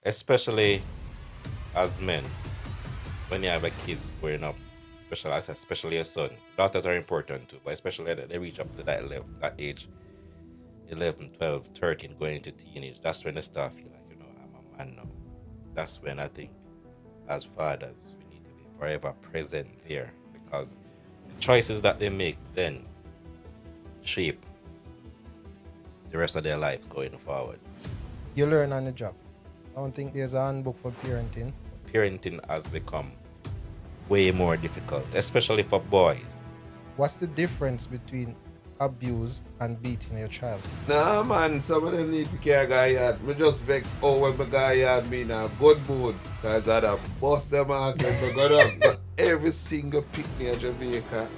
especially as men, when you have a kids growing up, especially your son. Daughters are important too, but especially that they reach up to that age, 11, 12, 13, going into teenage. That's when they start feel like, I'm a man now. That's when I think, as fathers, we need to be forever present there because the choices that they make then shape the rest of their life going forward. You learn on the job. I don't think there's a handbook for parenting. Parenting has become way more difficult, especially for boys. What's the difference between abuse and beating your child? Nah, man, some of them need to care guy yard. Me just vex oh when my guy yard me in a good mood. Cause I da bust them ass and me go down. So every single picnic in Jamaica,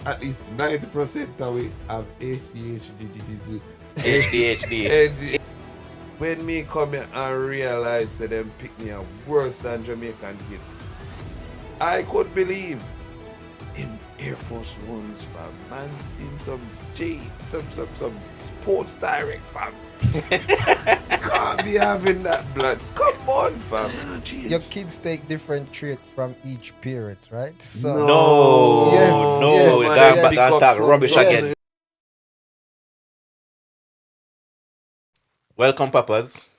at least 90% of it have ADHD. ADHD. When me come here and realize that them picnic are worse than Jamaican kids, I could believe in Air Force Ones, fam. Man's in some some sports direct, fam. Can't be having that blood. Come on, fam. Your kids take different traits from each parent, right? So No, Yes, no, yes, we're yes. going back Pick and up talk some rubbish drugs. again. Welcome, Papas,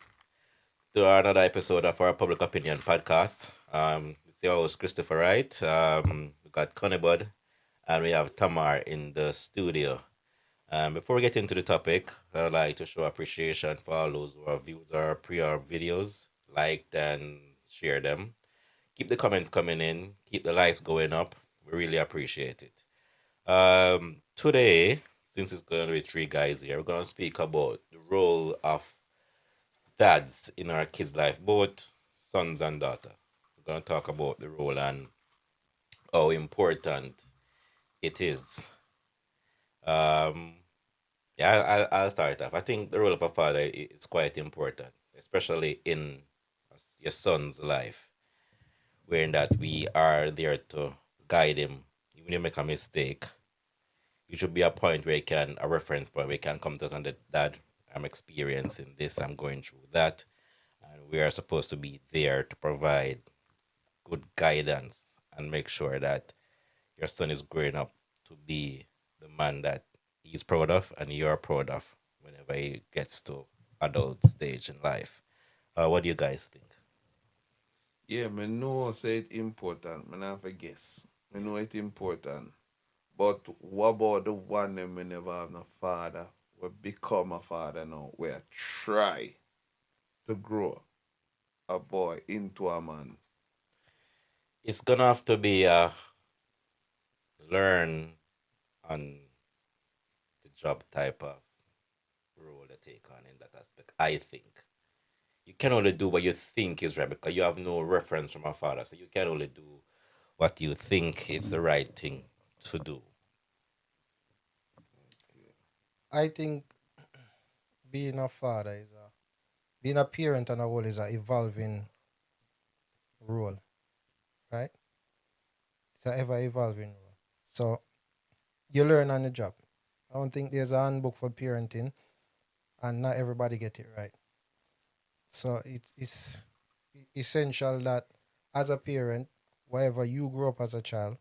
to another episode of our Public Opinion podcast. This is your host, Christopher Wright. We got Connie Bud and we have Tamar in the studio. Before we get into the topic, I'd like to show appreciation for all those who have viewed our pre-our videos, liked and share them. Keep the comments coming in, keep the likes going up. We really appreciate it. Today, since it's going to be three guys here, we're going to speak about the role of dads in our kids' life, both sons and daughter. We're going to talk about the role and how important it is. Um, yeah, I'll start off. I think the role of a father is quite important, especially in your son's life, wherein that we are there to guide him. Even if you make a mistake, it should be a point where he can, a reference point where he can come to us and that, Dad, I'm experiencing this, I'm going through that. And we are supposed to be there to provide good guidance and make sure that your son is growing up to be the man that he's proud of and you're proud of whenever he gets to adult stage in life. What do you guys think? Yeah, me know say it important. Me not for guess. Me know it important. But what about the one that me never have no father? We become a father now. We try to grow a boy into a man. It's gonna have to be a learn on the job type of role they take on in that aspect. I think you can only do what you think is right because you have no reference from a father, so you can only do what you think is the right thing to do. I think being a father is a being a parent and a role is a evolving role, right? It's a ever evolving role. So you learn on the job. I don't think there's a handbook for parenting, and not everybody get it right. So it's essential that as a parent, wherever you grew up as a child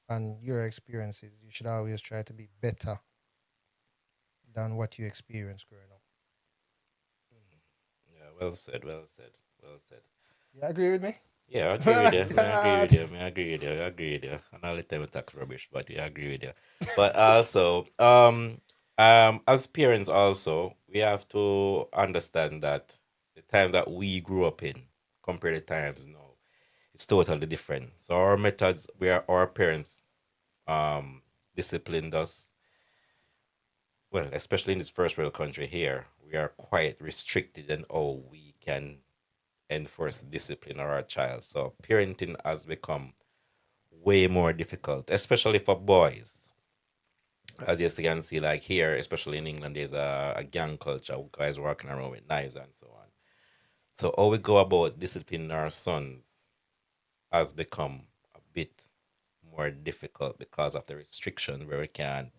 and your experiences, you should always try to be better than what you experienced growing up. Yeah, well said, well said, well said. You agree with me? Yeah, I agree with you. I agree with you. I agree with you. I agree with you. And all the time we talk rubbish, but yeah, I agree with you. But also, as parents, also we have to understand that the times that we grew up in compared to times now, it's totally different. So our methods, where our parents disciplined us, well, especially in this first world country here, we are quite restricted in how we can enforce discipline on our child. So parenting has become way more difficult, especially for boys. As you can see, like here, especially in England, there's a gang culture, guys walking around with knives and so on. So how we go about disciplining our sons has become a bit more difficult because of the restrictions where we can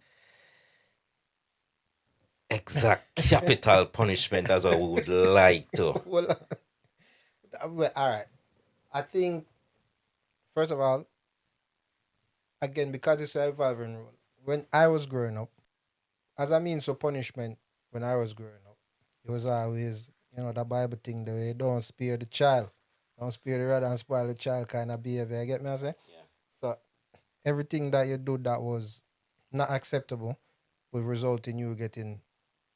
exact capital punishment as what we would like to. Well, Well, all right. I think first of all, again, because it's an evolving rule. When I was growing up, as a means of punishment, when I was growing up, it was always, the Bible thing, the way don't spare the child. Don't spare the rod and spoil the child kind of behavior. You get me, I say? Yeah. So everything that you do that was not acceptable would result in you getting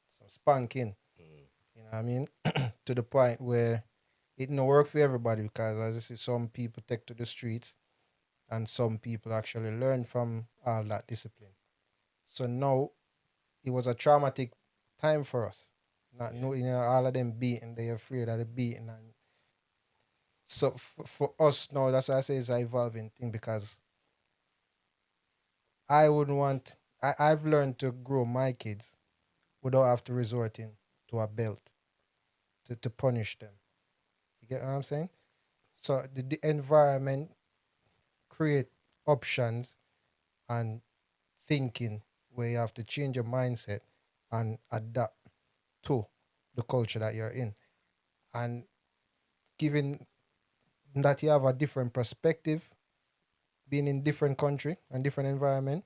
some spanking. Mm. You know what I mean? To the point where it no work for everybody because as I say, some people take to the streets and some people actually learn from all that discipline. So now it was a traumatic time for us. Not Yeah. knowing all of them beating, they afraid of the beating, and so for us now, that's why I say it's an evolving thing because I wouldn't want. I've learned to grow my kids without have to resorting to a belt to punish them. You get what I'm saying? So the environment create options and thinking where you have to change your mindset and adapt to the culture that you're in. And given that you have a different perspective, being in different country and different environment,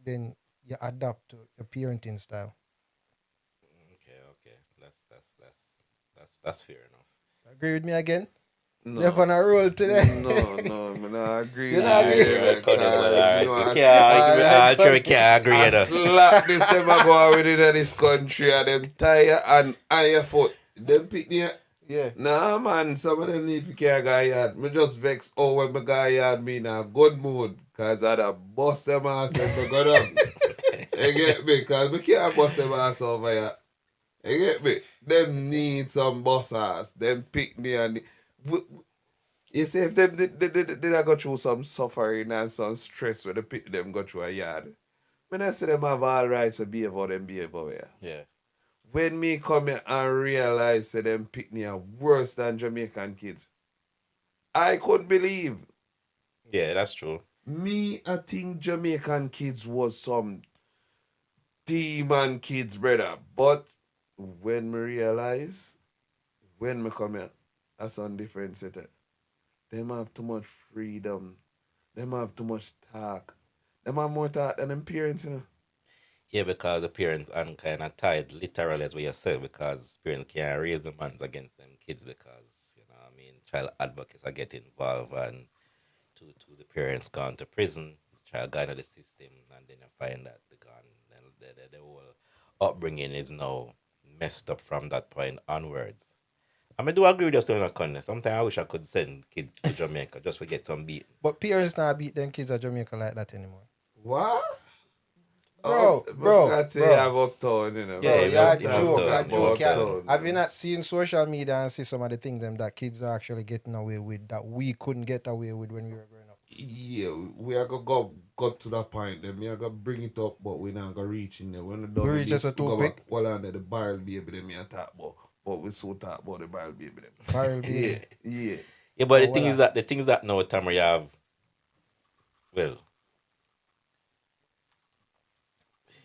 then you adapt to your parenting style. Okay, okay. That's fair enough. Agree with me again? They're No. on a roll today. No, man, I agree You with not you agree? there, Alright, Connor, well, because, alright. We I can't agree. Alright, Sure, we Connor. can't agree. I though. slap this them a go out within this country and them tire and iron foot. Them pick me up. Yeah. Nah, man, some of them need to carry guy yard. Me just vex oh when my guy yard me in a good mood. Cause I da bust them ass and me go down. You get me? Cause me can't bust them ass over here. You get me? Them need some boss ass. Them pick me and you see if them did I go through some suffering and some stress when they pick them go through a yard. When I see them have all rights to behave how them behave over here. Yeah. When me come here and realize that them pick me are worse than Jamaican kids, I couldn't believe. Yeah, that's true. Me, I think Jamaican kids was some demon kids, brother. But when me realize, when me come here, that's on different setting. Them have too much freedom. Them have too much talk. Them have more talk than them parents, you know. Yeah, because the parents are kind of tied, literally, as what you said, because parents can't raise the hands against them kids because, what I mean, child advocates are getting involved and to the parents gone to prison, the child gone to the system, and then you find that the whole upbringing is now messed up from that point onwards. I mean, do agree with you still not Connie. Sometimes I wish I could send kids to Jamaica just to get some beating. But parents not beat them kids at Jamaica like that anymore. What? Bro, Oh, bro, I'd say bro. you have uptown, you know. Yeah, Bro, you yeah, have- you have joke, to- yeah, you joke. have Yeah. to- Have you not seen social media and see some of the things them that kids are actually getting away with that we couldn't get away with when we were growing up? Yeah, we are gonna go to that point. Then me are gonna bring it up, but we not gonna reach in there. When we done We with reach this, us too we go quick? back, well under the barrel baby them me a talk about. But we so talk about the barrel baby them. Barrel baby. Yeah. Yeah, but Oh, the thing well, is that the things that now, Tamara, you have, well,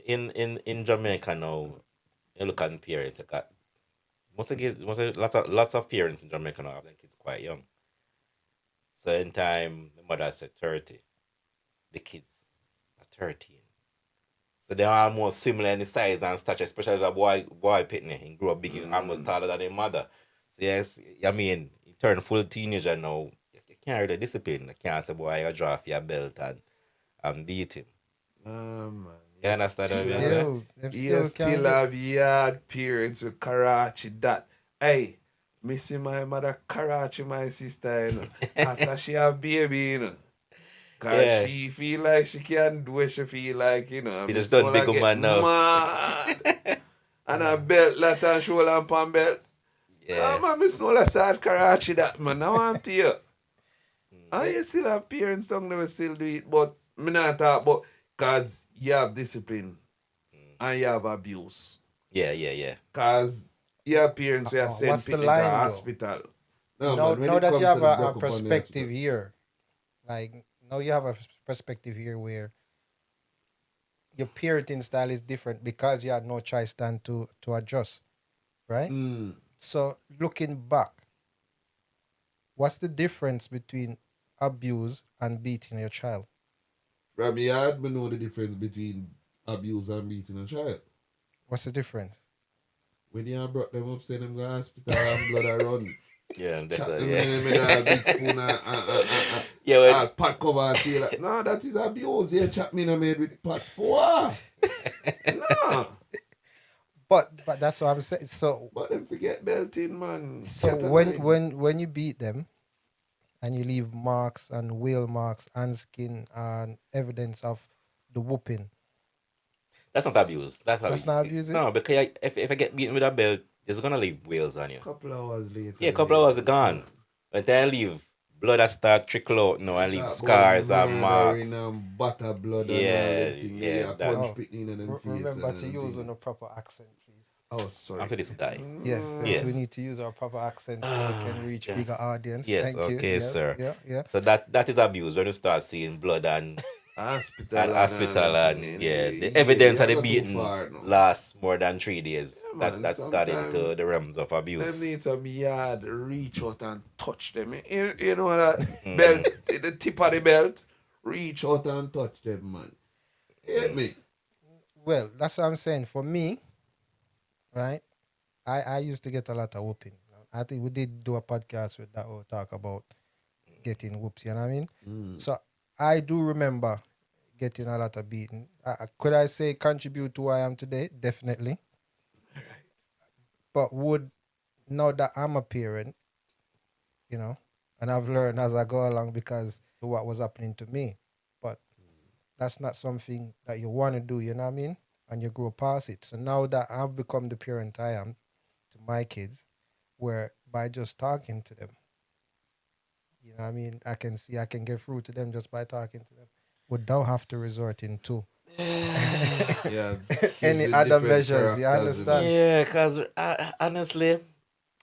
in Jamaica now, you look at parents, you got lots of parents in Jamaica now have their kids quite young. So in time, the mother said 30, the kids are 13. So they're almost similar in size and stature, especially the boy pitney. He grew up big, almost taller than their mother. So yes, I mean, he turned full teenager now. You can't really discipline. You can't say, boy, you draw off your belt and beat him. Man. You understand what I mean? Still, them You still still can't get- have yard parents with Karachi that. Hey, me see my mother Karachi, my sister, you know. After she have baby, you know. Cause Yeah. she feel like she can do what she feel like, you know. You Me just done soul big a get woman now. mad. And a belt, that and shoulder and pan belt. Yeah. Man, Miss Nola start Karachi that, man. I want to you. And you still have parents down there who still do it, but me not talk about, because you have discipline and you have abuse. Yeah. Because your parents were sent what's the people to line, though? hospital. No, now, man, when now it that come you to have the a broke up on the perspective hospital. here, like now you have a perspective here where your parenting style is different because you had no choice than to adjust, right? Mm. So looking back, What's the difference between abuse and beating your child? From yard, me know the difference between abuse and beating a child. What's the difference? When you brought them up, send them to hospital and blood a run. Yeah, that's Chat a, them yeah. in the big spoon Yeah, well, and pot cover and say like, no, that is abuse. You chat me in the made with pot for. No. But that's what I'm saying. So But them forget belting, man. so Get a when line. when you beat them and you leave marks and whale marks and skin and evidence of the whooping, that's not abuse. That's not abuse, No, because if I get beaten with a belt, there's gonna leave wheels on you. Couple hours later. Yeah, a couple hours are gone. But then I leave blood that start trickle out now. I leave scars and marks. And butter blood Yeah, and all them things. yeah, Yeah, that- punch Oh, picking in them face. remember and to use thing. on a proper accent, please. Oh, sorry. After this guy. Yes, Yes. we need to use our proper accent so we can reach yeah. bigger audience. Yes, Thank you. okay, Yes, sir. Yeah. So that is abuse when you start seeing blood and Hospital and thing. yeah, the evidence of the you go too beating far now. lasts more than 3 days. Yeah, man, That's got sometime into the realms of Them abuse. need some yard reach out and touch them. You know that Mm. belt, the tip of the belt, reach out and touch them, man. Hit me. Well, that's what I'm saying. For me, right, I used to get a lot of whooping. I think we did do a podcast with that will talk about getting whoops, you know what I mean? So I do remember getting a lot of beating. Could I say contribute to who I am today? Definitely. But would now that I'm a parent, you know, and I've learned as I go along because of what was happening to me. But that's not something that you want to do, you know what I mean? And you grow past it. So now that I've become the parent I am to my kids, where by just talking to them, you know what I mean, I can see I can get through to them just by talking to them without have to resort into Yeah. any kids with other different measures, you characters, understand? Yeah, because honestly,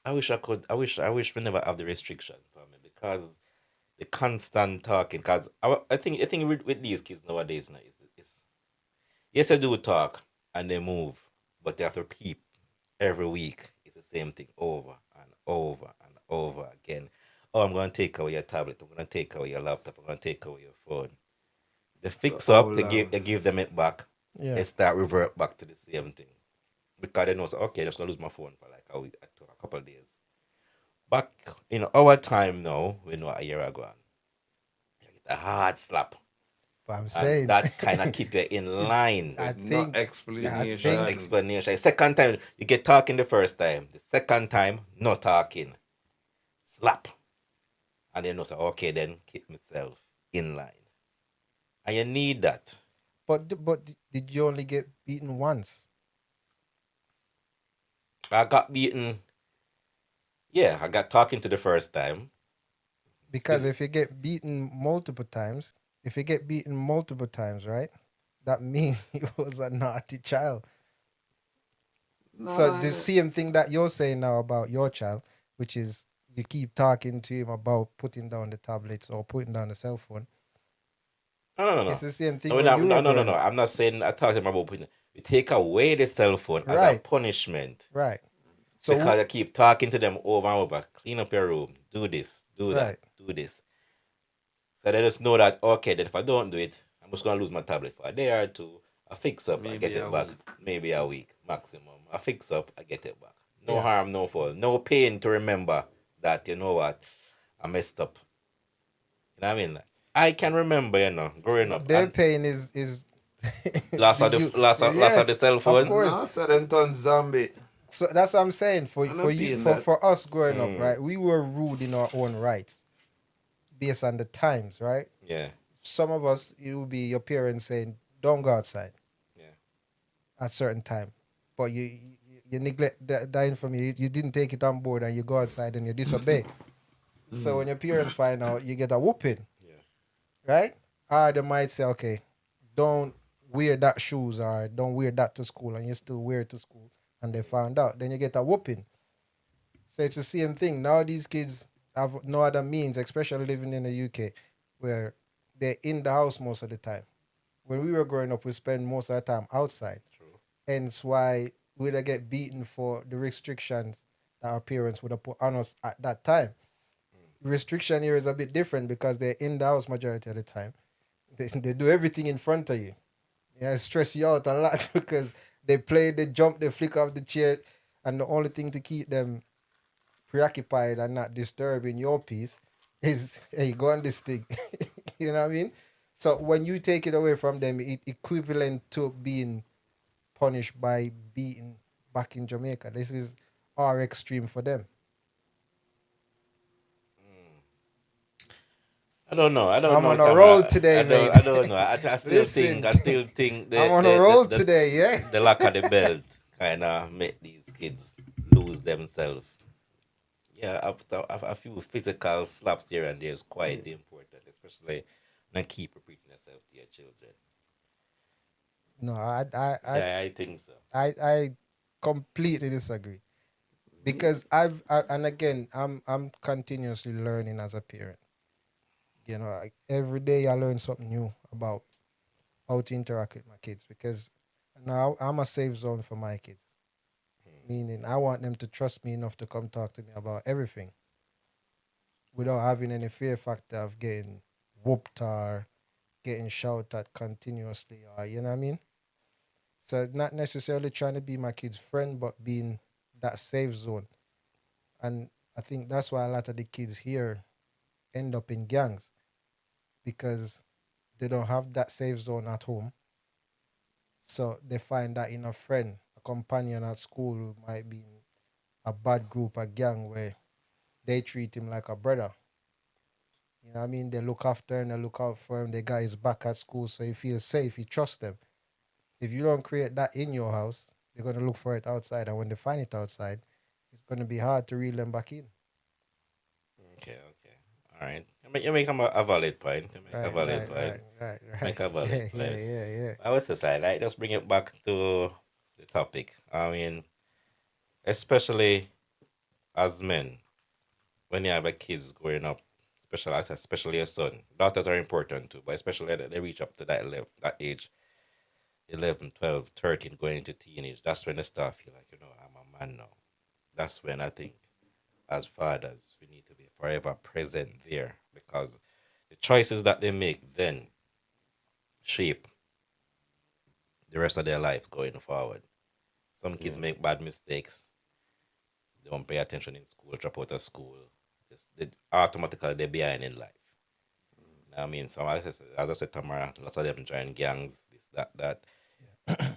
I wish I could. I wish we never have the restriction for me because the constant talking. Because I think with these kids nowadays now is yes, they do talk and they move, but they have to repeat every week. It's the same thing over and over and over again. Oh, I'm gonna take away your tablet. I'm gonna take away your laptop. I'm gonna take away your phone. They fix So up. how They long? give them it back. Yeah. They start revert back to the same thing because they know, so, okay, I'm just gonna lose my phone for like a week, a couple of days. Back in our time now, we know a year ago, you get a hard slap, But I'm and saying that kind of keep you in line. I with No think explanation. think- explanation. Second time you get talking the first time, the second time no talking, slap, and then you say, okay, then keep myself in line, and you need that. but did you only get beaten once? I got beaten. Yeah, I got talking to the first time. Because if you get beaten multiple times, right, that means he was a naughty child. So the same thing that you're saying now about your child, which is you keep talking to him about putting down the tablets or putting down the cell phone. No. It's the same thing. No, when no, you no, were no, no, growing no. up. I'm not saying I talked about putting. We take away the cell phone as a Right. punishment Right. So because I keep talking to them over and over. Clean up your room. Do this. Do that. Right. Do this. So they just know that okay, then if I don't do it, I'm just gonna lose my tablet for a day or two. I fix up, I Maybe get a it back. week. Maybe a week maximum. I fix up, I get it back. No Yeah. harm, no fault. No pain to remember that you know what I messed up. You know what I mean? I can remember, growing up. their and pain is loss of you- the loss of the cell phone. Of course. No, so them turn zombie. So that's what I'm saying. For I'm for not you being for, that. for us growing Mm. up, right? We were rude in our own rights, based on the times, right? Yeah. Some of us, it would be your parents saying, "Don't go outside." Yeah. At certain time, but you neglect that information. You didn't take it on board, and you go outside and you disobey. So when your parents find out, you get a whooping, Yeah. right? Or they might say, "Okay, don't wear that shoes, or don't wear that to school," and you still wear it to school, and they found out. Then you get a whooping. So it's the same thing. Now these kids have no other means, especially living in the UK, where they're in the house most of the time. When we were growing up, we spent most of the time outside. True. Hence why we'd have get beaten for the restrictions that our parents would have put on us at that time. restriction here is a bit different because they're in the house majority of the time. They do everything in front of you. Yeah, it stress you out a lot because they play, they jump, they flick off the chair, and the only thing to keep them preoccupied and not disturbing your peace is, hey, go on this thing. You know what I mean? So when you take it away from them, it equivalent to being punished by beating back in Jamaica. This is our extreme for them. I don't know. I don't I'm know. on a roll Kama. today, I mate. don't know. I still Listen. think. I still think I'm on a roll today, yeah? the lack of the belt kind of make these kids lose themselves. Yeah, a few physical slaps here and there is quite important, especially when you keep repeating yourself to your children. No, Yeah, I think so. I completely disagree because and again I'm continuously learning as a parent. You know, every day I learn something new about how to interact with my kids because now I'm a safe zone for my kids. Meaning, I want them to trust me enough to come talk to me about everything without having any fear factor of getting whooped or getting shouted at continuously, or you know what I mean. So not necessarily trying to be my kid's friend, but being that safe zone. And I think that's why a lot of the kids here end up in gangs because they don't have that safe zone at home. So they find that in a friend, a companion at school who might be in a bad group, a gang where they treat him like a brother. You know what I mean? They look after him, they look out for him, they got his back at school, so he feels safe, he trusts them. If you don't create that in your house, they're gonna look for it outside, and when they find it outside, it's gonna be hard to reel them back in. Okay, okay. All right. You make a valid point. You make a Right, valid right, point. right. Make a valid Yeah, point. yeah. I was just like, just bring it back to the topic. I mean, especially as men, when you have a kids growing up, especially a son, daughters are important too, but especially that they reach up to that level, that age, 11, 12, 13, going into teenage, that's when they start feel like, I'm a man now. That's when I think, as fathers, we need to be forever present there because the choices that they make then shape the rest of their life going forward. Some kids make bad mistakes. They don't pay attention in school, drop out of school. They automatically they're behind in life. You know what I mean? So as I said, Tamara, lots of them join gangs, this, that.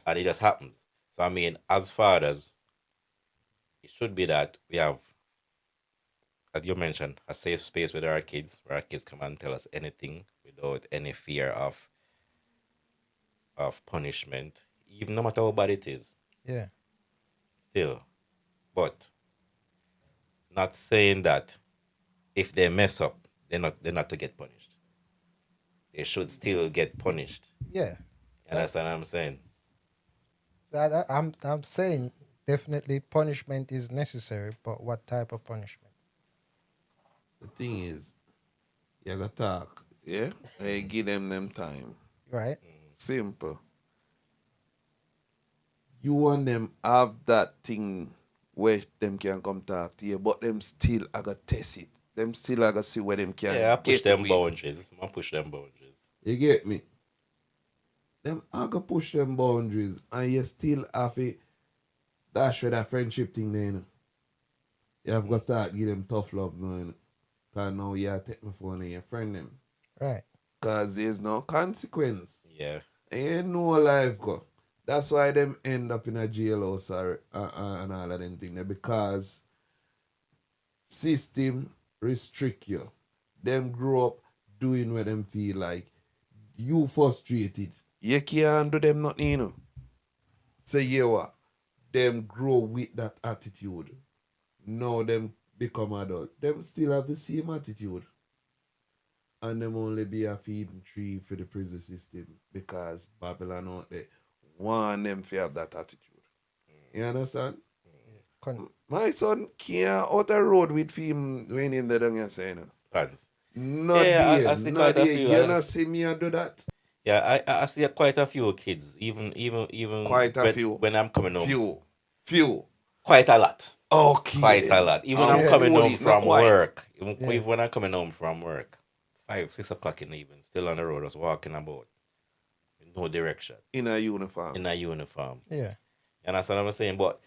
And it just happens. So I mean, as fathers, it should be that we have, as you mentioned, a safe space with our kids where our kids come and tell us anything without any fear of punishment, even no matter how bad it is. Yeah. Still. But not saying that if they mess up, they're not to get punished. They should still get punished. Yeah. You understand what I'm saying? I'm saying definitely punishment is necessary, but what type of punishment? The thing is, you gotta talk, yeah? I give them time. Right? Simple. You want them have that thing where them can come talk to you, but them still I gotta test it. Them still I gotta see where them can Yeah, I push get them with. boundaries. I push them boundaries. You get me? Them I gotta push them boundaries and you still have it. That's where that friendship thing there, you know. You have got to start give them tough love now, you know. Cause now you take my phone and you friend them. Right. Cause there's no consequence. Yeah. Ain't no life go. That's why them end up in a jailhouse or and all of them things. Because system restrict you. Them grow up doing what them feel like. You frustrated. You can't do them nothing, you know. So yeah what? Them grow with that attitude. Now them become adult. Them still have the same attitude. And them only be a feeding tree for the prison system because Babylon out there want them to have that attitude. You understand? My son can't out the road with him when in the down here saying. Pants. Not Yeah, there. I see Not quite a there. few. You not see me do that? Yeah, I see quite a few kids, even Quite a when, few. when I'm coming home. Few. Quite a lot. Okay. quite a then. lot. Even I'm Yeah. coming Hold home it, not from quite. work. Even, Yeah. even when I'm coming home from work, 5, 6 o'clock in the evening, still on the road, just walking about, with no direction, In a uniform. in a uniform. Yeah. You understand what I'm saying? But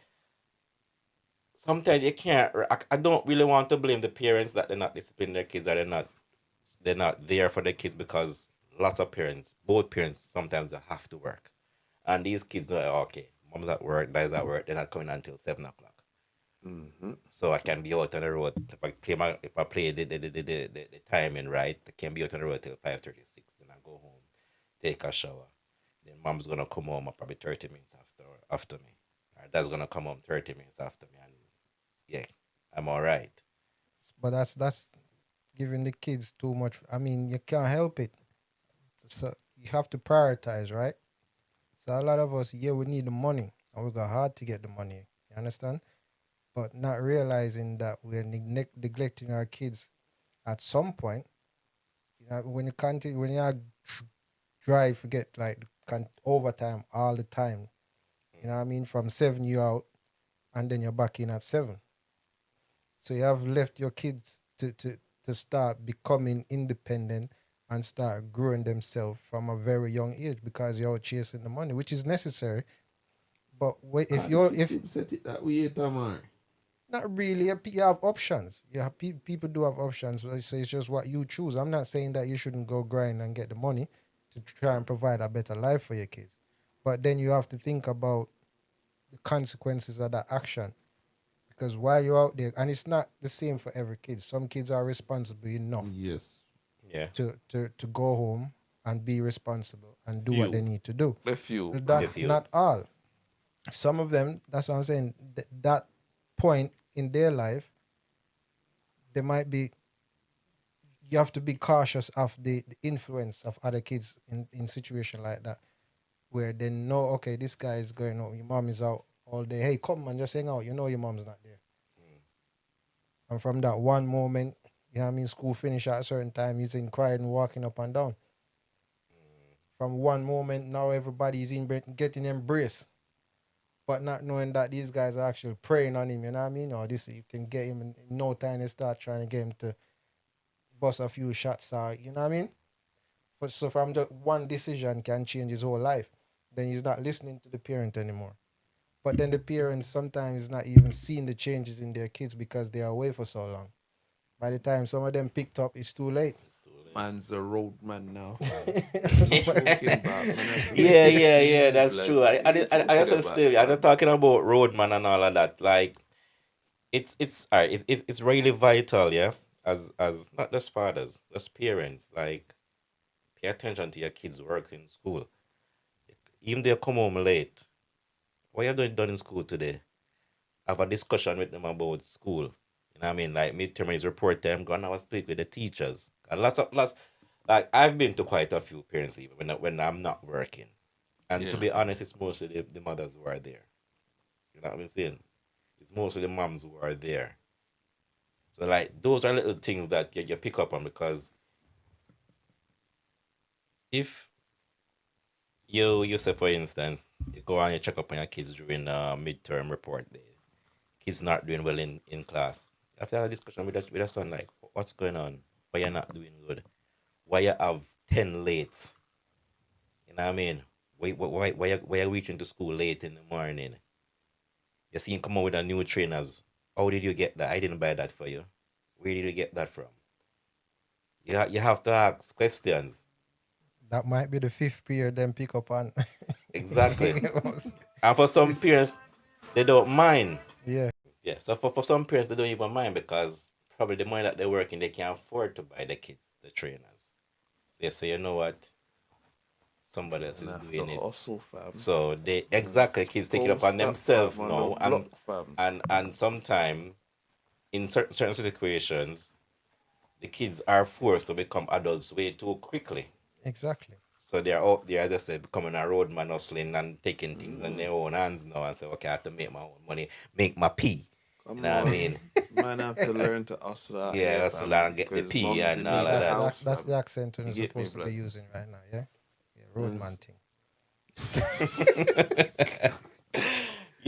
sometimes you can't. I don't really want to blame the parents that they're not disciplining their kids or they're not there for their kids, because lots of parents, both parents, sometimes they have to work, and these kids know, okay, mom's at work, dad's at work, they're not coming until 7 o'clock. Mm-hmm. So I can be out on the road. If I play the timing right, I can be out on the road till 5:36. Then I go home, take a shower. Then mom's gonna come home probably 30 minutes after me. Or dad's gonna come home 30 minutes after me, and yeah, I'm all right. But that's giving the kids too much. I mean, you can't help it. So you have to prioritize, right? So a lot of us, yeah, we need the money, and we got hard to get the money. You understand? But not realizing that we're neglecting our kids at some point. You know, when you can't, when you are drive, forget like overtime all the time. You know what I mean? From 7 you out, and then you're back in at 7. So you have left your kids to start becoming independent and start growing themselves from a very young age because you're chasing the money, which is necessary. But if you're if set it that way, Tamar. not really, you have options. You have people do have options. So it's just what you choose. I'm not saying that you shouldn't go grind and get the money to try and provide a better life for your kids, but then you have to think about the consequences of that action. Because while you're out there, and it's not the same for every kid. Some kids are responsible enough Yes. Yeah, to go home and be responsible and do what they Few. need to do. A few. The That few. not all. Some of them, that's what I'm saying. That point in their life, they might be. You have to be cautious of the influence of other kids in situation like that, where they know, okay, this guy is going out, your mom is out all day. Hey, come man, just hang out. You know your mom's not there. And from that one moment, you know what I mean, school finish at a certain time, he's in crying, walking up and down. From one moment, now everybody's getting embraced, but not knowing that these guys are actually preying on him, you know what I mean? Or this, you can get him in no time, they start trying to get him to bust a few shots, you know what I mean? So from just one decision can change his whole life. Then he's not listening to the parent anymore. But then the parents sometimes not even seeing the changes in their kids because they are away for so long. By the time some of them picked up, it's too late. It's too late. Man's a road man now. Yeah, that's true. I also still, as I'm talking about roadman and all of that, like it's all right. It's really vital, yeah. As not just fathers, just parents, like pay attention to your kids' work in school. Even they come home late. What you doing done in school today? Have a discussion with them about school. You know what I mean? Like midterm is report time. Go and have a speak with the teachers. And lots like I've been to quite a few parents even when I'm not working. And to Yeah. be honest, it's mostly the mothers who are there. You know what I'm saying? It's mostly the moms who are there. So like those are little things that you pick up on, because if you say for instance, you go and you check up on your kids during midterm report day, kids not doing well in class. You have to have a discussion with your son, like what's going on? Why you're not doing good? Why you have 10 late? You know what I mean? Why you reaching to school late in the morning? You see him come out with a new trainers. How did you get that? I didn't buy that for you. Where did you get that from? You have to ask questions. That might be the fifth period them pick up on. Exactly. And for some parents, they don't mind. Yeah. Yeah, so for some parents, they don't even mind, because probably the money that they're working, they can afford to buy the kids the trainers. So they say, you know what? Somebody else is doing it. Hustle, fam. So they exactly kids take it upon themselves now, fam. and sometimes in certain situations, the kids are forced to become adults way too quickly. Exactly. So they're out there, as I said, becoming a roadman, hustling and taking things in their own hands now, and say, okay, I have to make my own money, make my pee. You know what I mean? Man have to learn to hustle. Yeah, hustle and get the pee and all of that. That's the accent you're You get me, supposed to be blood? using right now, yeah? Yeah, roadman thing.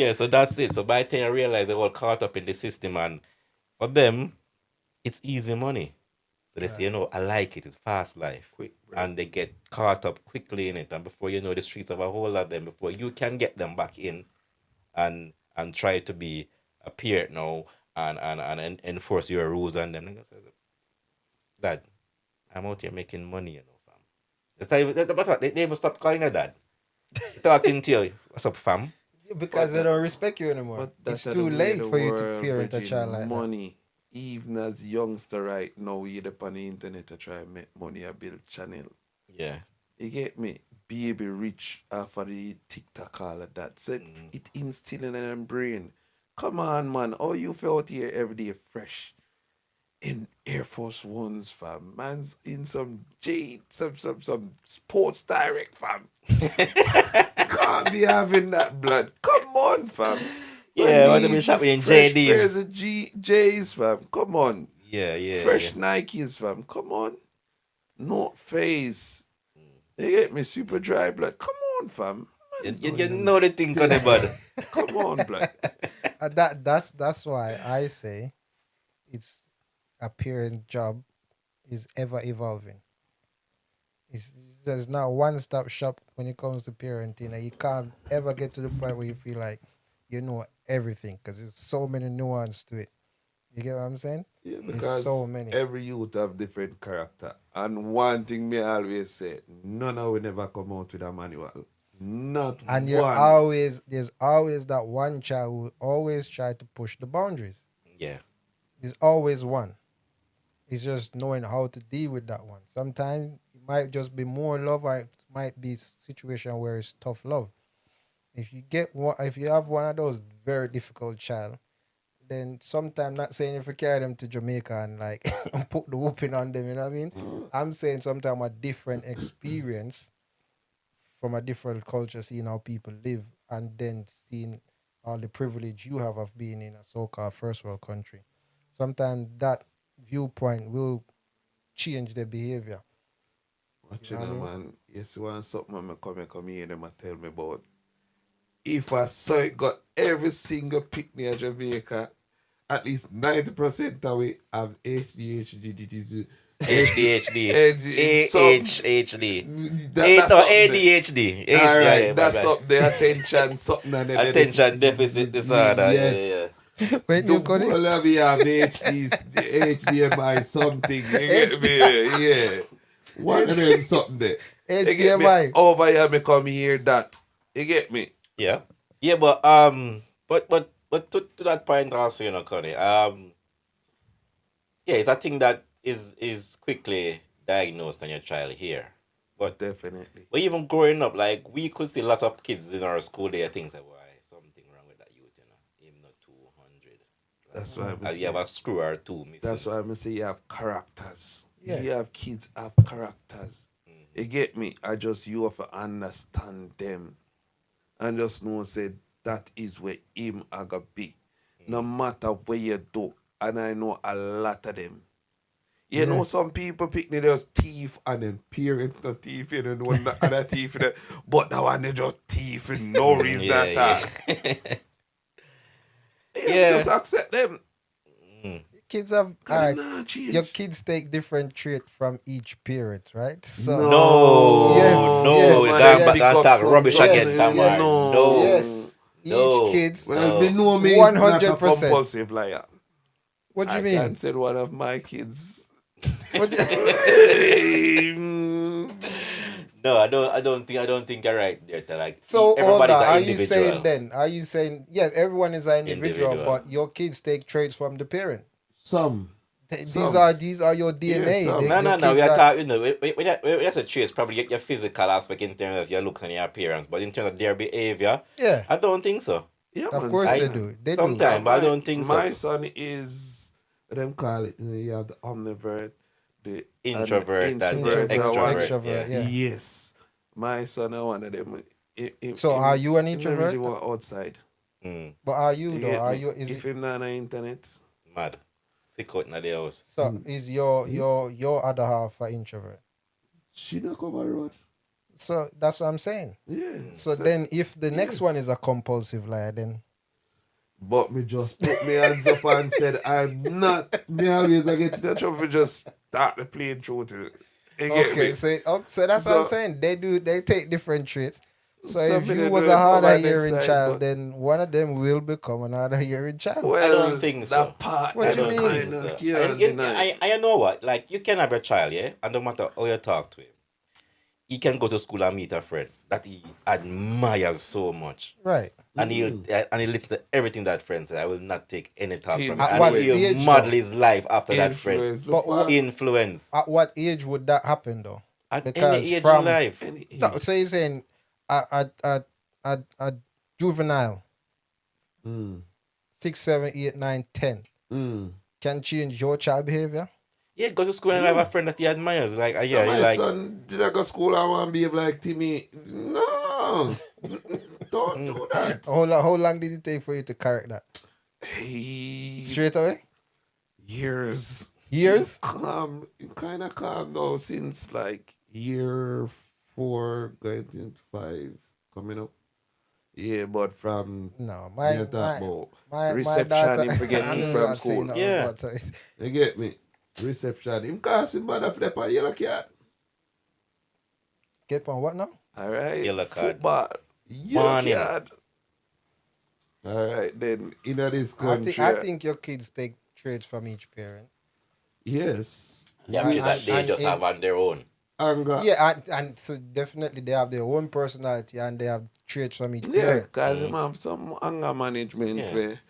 Yeah, so that's it. So by the time I realize they're all caught up in the system, and for them, it's easy money. So they say, I like it. It's fast life. Quick break. And they get caught up quickly in it. And before you know, the streets have a whole lot of them. Before you can get them back in and try to be a peer now and enforce your rules on them. Like I said, Dad, I'm out here making money, fam. It's not even, but what? They even stop calling her dad. They're talking to you. What's up, fam? Because they don't respect you anymore. But It's that's too the way late the for you to world parent a bringing child like that. money. Even as youngster right now, you're up on the internet to try and make money and build channel. Yeah. You get me? Baby rich after the TikTok, all of that. So it instilling in them brain. Come on, man. Oh, you feel out here every day fresh. In Air Force Ones, fam. Man's in some some Sports Direct, fam. Can't be having that blood. Come on, fam. Yeah, what Man they been needs shopping a in fresh JDs. pairs of J's, fam. Come on. Yeah. Fresh Nikes, fam. Come on. North Face. You get me? Super dry blood. Come on, fam. You know the thing, on the bud. Come on, blood. That's why I say it's a parent job is ever evolving. There's not one stop shop when it comes to parenting, and you can't ever get to the point where you feel like you know everything because there's so many nuances to it. You get what I'm saying? Yeah, There's because so many. every youth have different character. And one thing me always say, none of we never come out with a manual. Not And one. there's always that one child who always try to push the boundaries. Yeah. There's always one. It's just knowing how to deal with that one. Sometimes it might just be more love, or it might be situation where it's tough love. If you have one of those very difficult child, then sometimes not saying if you carry them to Jamaica and like put the whooping on them, you know what I mean? I'm saying sometimes a different experience from a different culture, seeing how people live, and then seeing all the privilege you have of being in a so-called first world country. Sometimes that viewpoint will change their behavior. Watch You know you what I know, mean? man. Yes, one something I'm come here them and tell me about. If I saw it got every single picnic in Jamaica, at least 90% of it have ADHD. HDHD. AHHD. That's No, something. ADHD. All ADHD. right, Yeah, that's bye. up there. Attention, something and then Attention deficit disorder. Yes. When The you call it whole of you have HDMI something. You get me? Yeah. One of them something there. You get me? HDMI. Over here, me come hear that. You get me? Yeah. Yeah, but to that point also, Connie, yeah, it's a thing that is quickly diagnosed on your child here. But Definitely. even growing up, like we could see lots of kids in our school there things like, why something wrong with that youth, him not 200. That's why I'm And you have saying. a screw or two missing. That's why I'm say you have characters. Yeah. You have kids have characters. You get me? You have to understand them. And just know say that is where him I gonna be. No matter where you do. And I know a lot of them. You know some people pick me there's teeth and then parents not teeth, you know, the one that other teeth, but that one they just teeth for no reason at all. Yeah. Just accept them. Kids have Cause alright. nah, change. Your kids take different traits from each parent, right? So No, Yes, no, yes, you yes. going back Pick and up talk some rubbish yes, again, Tamar. yes, No. yes, No. each kids. Well, they know me 100%. compulsive liar. What do you I mean? can't say one of my kids. What do No, I don't think you're right there to like So everybody's Oda, an are you individual. saying then? Are you saying yes? Everyone is an individual, Individual. but your kids take traits from the parent. Some. These Some. are your DNA. some. No, Your we kids are talking, when that's a trace, probably your physical aspect in terms of your looks and your appearance, but in terms of their behavior, Yeah, I don't think so. Yeah, of man, course I- they do. They do. sometimes, but I don't think so. My son is, them call it, you have the omnivert, the Introvert and Introvert, extrovert. extrovert, yeah. Yes. My son is one of them. So are you an He don't really introvert? want outside. Mm, But are you You though? get Are me? you? Is If it, him not on the internet, mad. Sick out in the house. so? Is your other half an introvert? she don't come on road. So that's what I'm saying. Yeah. So then, if the next one is a compulsive liar, then But me just put my hands up and said, I'm not. Me always I get to the trouble just start the playing through to. You get Okay, me? so that's what I'm So- saying. They take different traits. So So if me you dey was do a it for harder my next hearing side, child, but- then one of them will become an harder hearing child. Well, don't think so. That part What that you I mean? kinda So, can't deny. I know what, like you can have a child, yeah, and no matter how you talk to him, he can go to school and meet a friend that he admires so much, Right. and he listen to everything that friend says. I will not take any talk from him, At and what he'll stage, model though? his life after that friend. Influence. But what- Influence At what age would that happen though? at Because any age from- in life. No, so you're saying a juvenile, 6, 7, 8, 9, 10 can change your child behavior? Yeah, go to school and have a friend that he admires. Like, So yeah, my he like. son, did I go to school and want to behave like Timmy? No. Don't do that. How long did it take for you to correct that? Hey, Straight away? years. Years? Kind of calm now since like year 4, going into 5, coming up. Yeah, but from No, you talk about my reception, daughter, him forget I me know from you are school. saying all Yeah. about it. You get me? Reception. Him cause him bad for the yellow card. Get on what now? All right. Yellow card. Football. Yellow Morning. card. All right, then in this I country. think your kids take traits from each parent. Yes. Yeah, actually, that they and just in- have on their own. Anger. Yeah, and so definitely they have their own personality and they have traits from each Yeah, parent. because him have some anger management Yeah. where.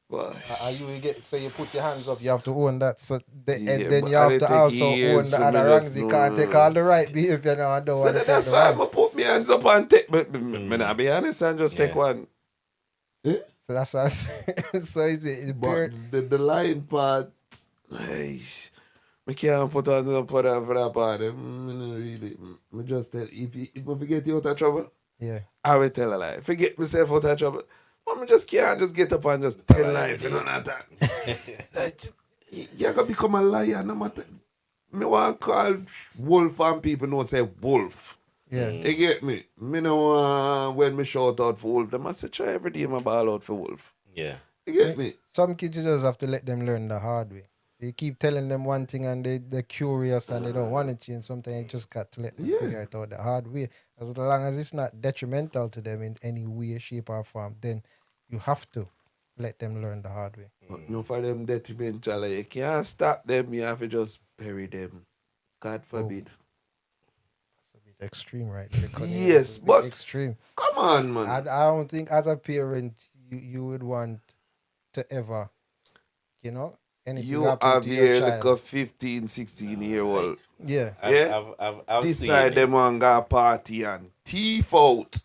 But You get so you put your hands up, you have to own that. So and Yeah, then but you I have dey to take also years own the for other me wrongs. just You know- can't take all the right behavior now. I don't so want to then take that's the why wrong. I put my hands up and take. But me not be honest and just take Yeah. one. Eh? So that's what I say. So it's But parent. the line part, I can't put on the for that part. Me no really. Me just tell if I forget you out of trouble, Yeah. I will tell a lie. Forget myself out of trouble. But me just can't just get up and just tell life, you know that. You gotta become a liar no matter. Me want call wolf and people know say wolf. Yeah. You get me? Me no want when me shout out for wolf, them I say try every day my ball out for wolf. Yeah. You get me? Some kids you just have to let them learn the hard way. You keep telling them one thing and they're curious and they don't want to change something. You just got to let them Yeah. figure it out the hard way. As long as it's not detrimental to them in any way, shape, or form, then you have to let them learn the hard way. But no for them detrimental, you can't stop them, you have to just bury them. God forbid. That's a bit extreme, right? there, Cunny. Yes, It's a bit but- extreme. Come on, man. I don't think as a parent you would want to ever, anything You happen have to your here child. like a 15, 16-year-old. Yeah. Yeah. I've Decide seen them want go party and thief out.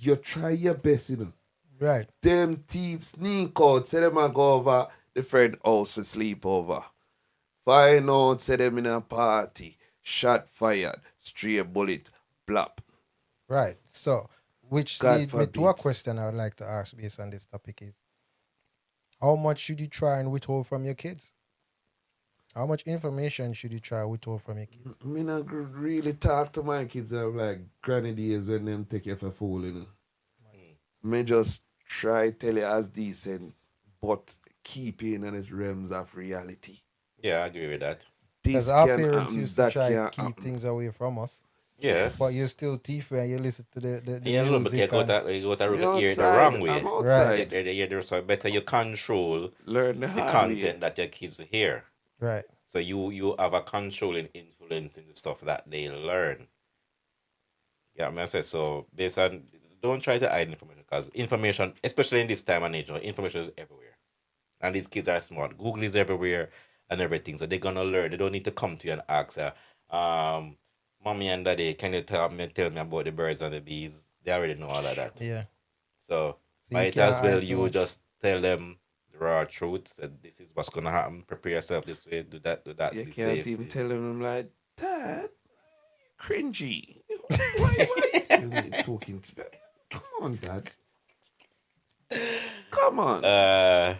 You try your best, you know. Right. Them thieves sneak out, say them a go over the friend house for sleep over. Find out, say them in a party. Shot fired, stray bullet, blop. Right. So, which God leads me to a forbid. question I would like to ask based on this topic is, how much should you try and withhold from your kids? How much information should you try and withhold from your kids? Me not really talk to my kids of like granny days when them take you for fool, you know. Me just try tell you as decent, but keep in on its realms of reality. Yeah, I agree with that. Because This our can parents happen, used to that try to can keep happen. things away from us. Yes. But you're still thief and you listen to the Yeah, look, but you music. go and- that you go to Me hear it the outside, wrong way. I'm outside. So better you control Learn the the hard content way. that your kids hear. Right. So you have a controlling influence in the stuff that they learn. Yeah, I mean, I say so. Based on, don't try to hide information because information, especially in this time and age, information is everywhere, and these kids are smart. Google is everywhere and everything, so they're gonna learn. They don't need to come to you and ask, "Mommy and Daddy, can you tell me about the birds and the bees?" They already know all of that. Yeah. So So might can't as well hide too you much. just tell them the raw truths that this is what's gonna happen. Prepare yourself this way, do that, You be can't safe. even tell them, I'm like, Dad, cringy. Why you talking to me? Come on, Dad. Come on.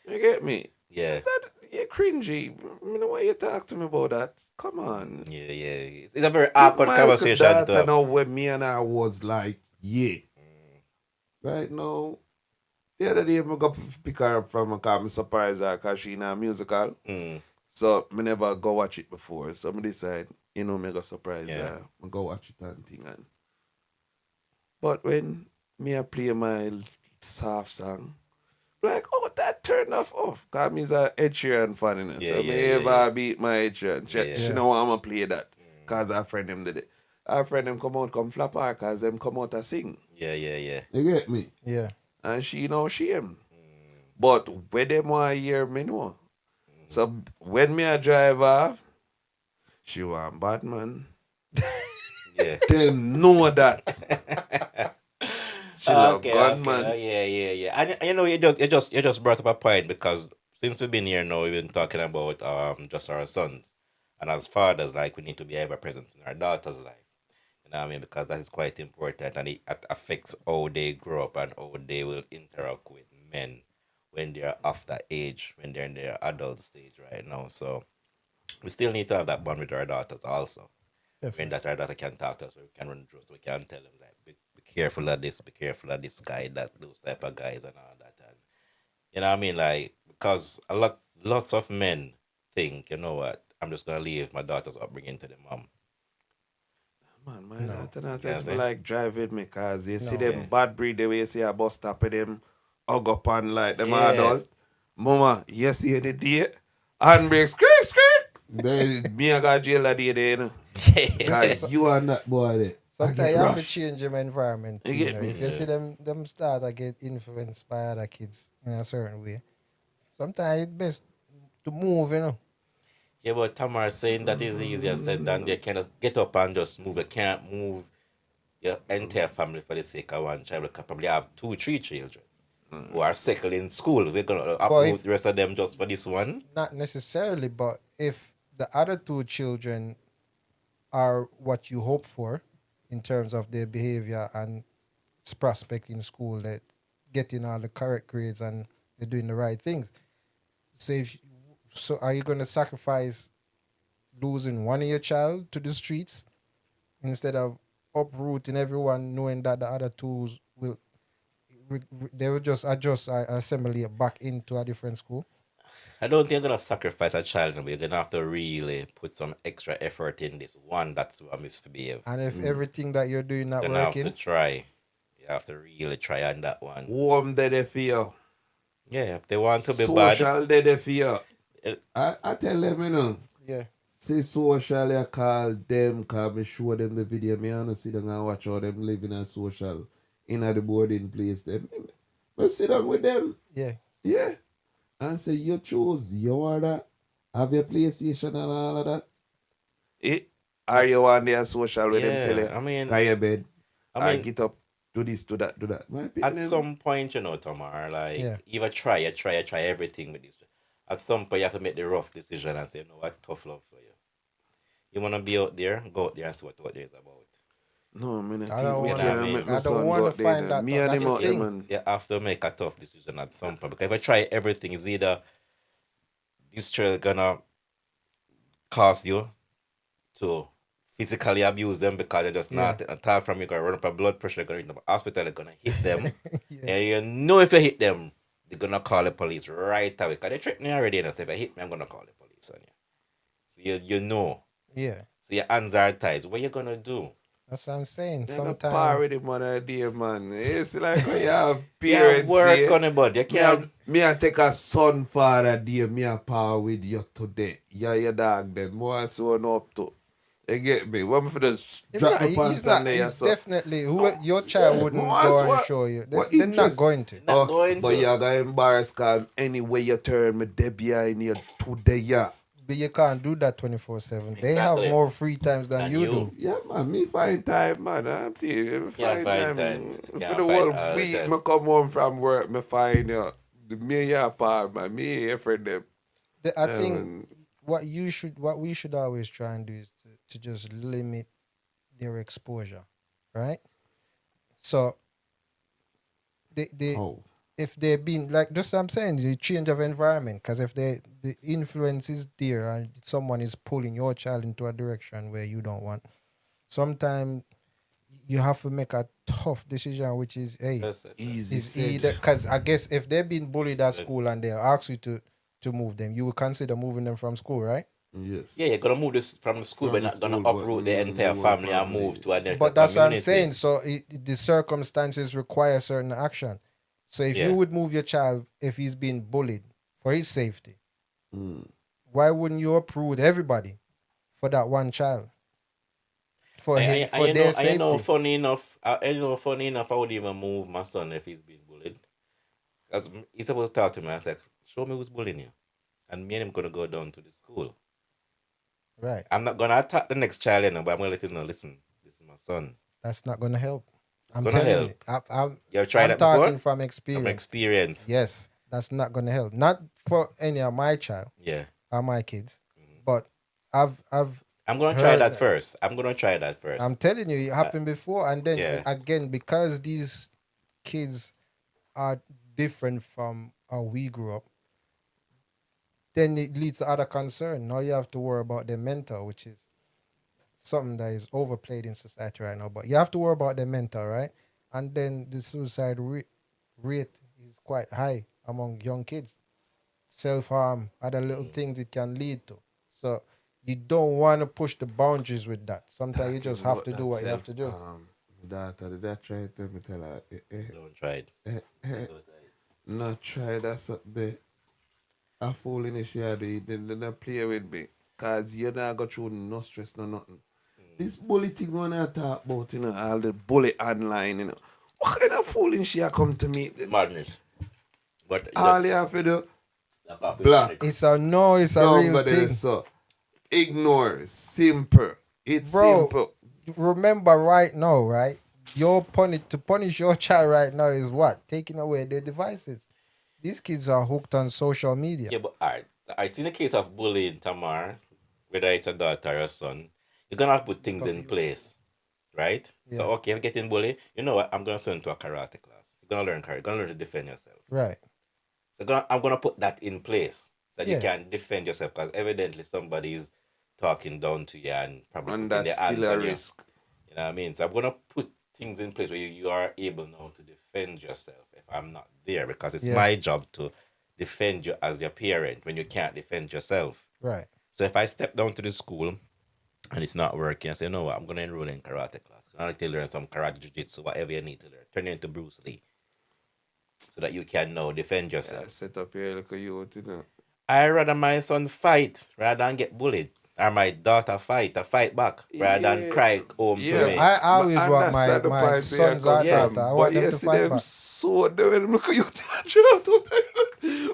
You get me? Yeah. Dad, you're cringy. I mean, why you talk to me about that? Come on. Yeah. It's a very awkward My conversation That to I have. know when me and I was like, yeah. Right now, The other day, I go pick her up from a car. I'm surprised her because she in a musical. Mm, So, I never go watch it before. So, I decide, me go surprise yeah. her. I go watch it and thing. But when me I play my soft song, like, oh, that turned off. Because me is a Ed Sheeran fan, Yeah, so yeah, me yeah, ever yeah. beat my Ed Sheeran. She, Yeah. she Yeah. know I'm going to play that. Because our friend them did it. Our friend them come out, come flap her, because them come out to sing. Yeah, yeah, yeah. You get me? Yeah. And she know shame. But when them want to hear me know. So when me a drive off, she want bad man. Yeah. Them know that. She love gunman. Yeah, yeah, yeah. And you know, you just brought up a point because since we've been here now, we've been talking about just our sons, and as fathers, like we need to be ever present in our daughters' life. You know what I mean? Because that is quite important, and it affects how they grow up and how they will interact with men when they're of that age, when they're in their adult stage right now. So we still need to have that bond with our daughters also. When Definitely. that our daughter can talk to us, we can run the truth, we can tell them like be careful of this, be careful of this guy, that those type of guys and all that. And you know what I mean? Like because lots of men think, you know what, I'm just gonna leave my daughter's upbringing to the mom. Man, my No. daughter not Yeah, just see? like drive with me because you see No. them Yeah. bad breed the way you see a bus stop with them hug up and like them Yeah. adult. Mama, you see the day? Handbrake, skirt. Then me I got jail that day there, you know. Guys, you are not boy there. Sometimes you have to change your environment. You You get know, me? if you see them start to get influenced by other kids in a certain way, sometimes it's best to move. You know. Yeah, but Tamar saying that is easier said than they cannot get up and just move. You can't move your entire family for the sake of one child. You can probably have 2, 3 children who are settled in school. We're gonna uproot if- the rest of them just for this one. Not necessarily, but if the other two children are what you hope for in terms of their behavior and prospect in school, that getting all the correct grades and they're doing the right things. So are you going to sacrifice losing one of your child to the streets instead of uprooting everyone, knowing that the other two will they will just adjust and assemble it back into a different school? I don't think you're gonna sacrifice a child, but you're gonna have to really put some extra effort in this one that's a misbehave. And if everything that you're doing not You're gonna have to working, try. You have to really try on that one. Warm they for you. Yeah, if they want to be bad, Social they for you. it- I tell them, you know. yeah, See social, I call them, cause me show them the video. Me and sit down and watch how them living in social in the boarding place. Them, me sit down with them. yeah. Yeah. And say, you choose your order, have your PlayStation and all of that. Are you on there social with Yeah, them tell you, I mean- tie your bed, I mean, get up, do this, do that, do that. My people, at them- some point, you know, Tamar, like Yeah. either try everything with this. At some point, you have to make the rough decision and say, you know what, tough love for you. You wanna be out there, go out there and see what there is about. No, man, I don't me wanna- can't I make my don't son wanna go out there, find you know. that Me out. and That's him the out there, thing. man. You have to make a tough decision at some point. Because if I try everything, it's either this child gonna cause you to physically abuse them because they're just not attack from you, gonna run up a blood pressure, gonna reach the hospital, they're gonna hit them. Yeah. And you know if you hit them, they're gonna call the police right away. Because they threaten you already, and so if you hit me, I'm gonna call the police on you. So you know. Yeah. So your hands are tied. What you gonna do? That's what I'm saying. Them a par Sometimes with him on a day, man. It's like when you have You have parents work here. on it, bud. You can't. Me a take a son father day, me a par with you today. Yeah, your dog them. More so no up to. You get me? What me for just it's drop not, my it's pants not, on there, it's so. definitely your child wouldn't What's go and what- show you. what They're not interest- going to. Not going but to. you're gonna embarrass cause anyway you turn me there behind you today, yeah. But you can't do that 24/7. They have Exactly. more free times than Than you you. do. Yeah, man, me find time, man. I'm telling you, me Can't find find time. time. For Can't the find whole all the week, time. me come home from work, me find you. Me and your part, man. Me here for them. I Yeah, think man. what we should always try and do is to just limit their exposure, right? So they Oh. if they've been like just I'm saying the change of environment, because if the influence is there and someone is pulling your child into a direction where you don't want, sometimes you have to make a tough decision, which is, hey, That's it. Easy is said. either because I guess if they're being bullied at school and they ask you to move them, you would consider moving them from school, right? Yes. Yeah, you're gonna move this from the school, From but the not gonna school, but uproot the move entire the family and family. move to another But that's what I'm community. saying. So the circumstances require certain action. So if Yeah. you would move your child if he's being bullied for his safety, Mm. why wouldn't you uproot everybody for that one child? For And for their safety. funny enough, I would even move my son if he's being bullied. Because he's supposed to talk to me. I was like, show me who's bullying you. And me and him gonna go down to the school. Right. I'm not gonna attack the next child, but I'm gonna let you know, listen, this is my son. That's not gonna help. I'm gonna telling help. you. I'm You ever tried I'm that talking before? from experience. From experience. Yes, that's not gonna help. Not for any of my child Yeah. or my kids, but I've I'm gonna try heard that that. first. I'm telling you, it happened before, and then yeah. again, because these kids are different from how we grew up, then it leads to other concern. Now you have to worry about their mental, which is something that is overplayed in society right now. But you have to worry about their mental, right? And then the suicide rate is quite high among young kids. Self-harm, other little things it can lead to. So you don't want to push the boundaries with that. Sometimes you just have to do what you have to do. Daughter, did I try to tell her? Don't try it. Not try that something. A fool in the shade, you didn't play with me. Cause you not go through no stress, no nothing. This bully thing wanna talk about, all the bully online, What kind of fooling shit come to me? Madness. But All you have to do, block. It's a real Don't thing. so. Ignore. Simple. It's Bro, simple. remember right now, right? To punish your child right now is what? Taking away their devices. These kids are hooked on social media. Yeah, but alright. I seen a case of bullying Tamar, whether it's a daughter or a son. You're gonna have to put things in place, right? Yeah. So okay, if you're getting bullied, you know what? I'm gonna send you to a karate class. You're gonna learn karate. You're gonna learn to defend yourself. Right. So I'm gonna put that in place so that you Yeah. can defend yourself, because evidently somebody is talking down to you and probably And putting that's their hands still a on you. risk. You know what I mean? So I'm gonna put things in place where you are able now to defend yourself if I'm not there, because it's Yeah. my job to defend you as your parent when you can't defend yourself. Right. So if I step down to the school and it's not working, I say, you know what, I'm gonna enroll in karate class. I like to learn some karate, jiu-jitsu, whatever you need to learn. Turn you into Bruce Lee. So that you can now defend yourself. Set up here like a youth, I rather my son fight rather than get bullied. Or my daughter fight back rather than Yeah. cry home Yeah. to me. I always But want understand the my point where sons you or come daughter. from. I But want them you to see fight them back. so them look at you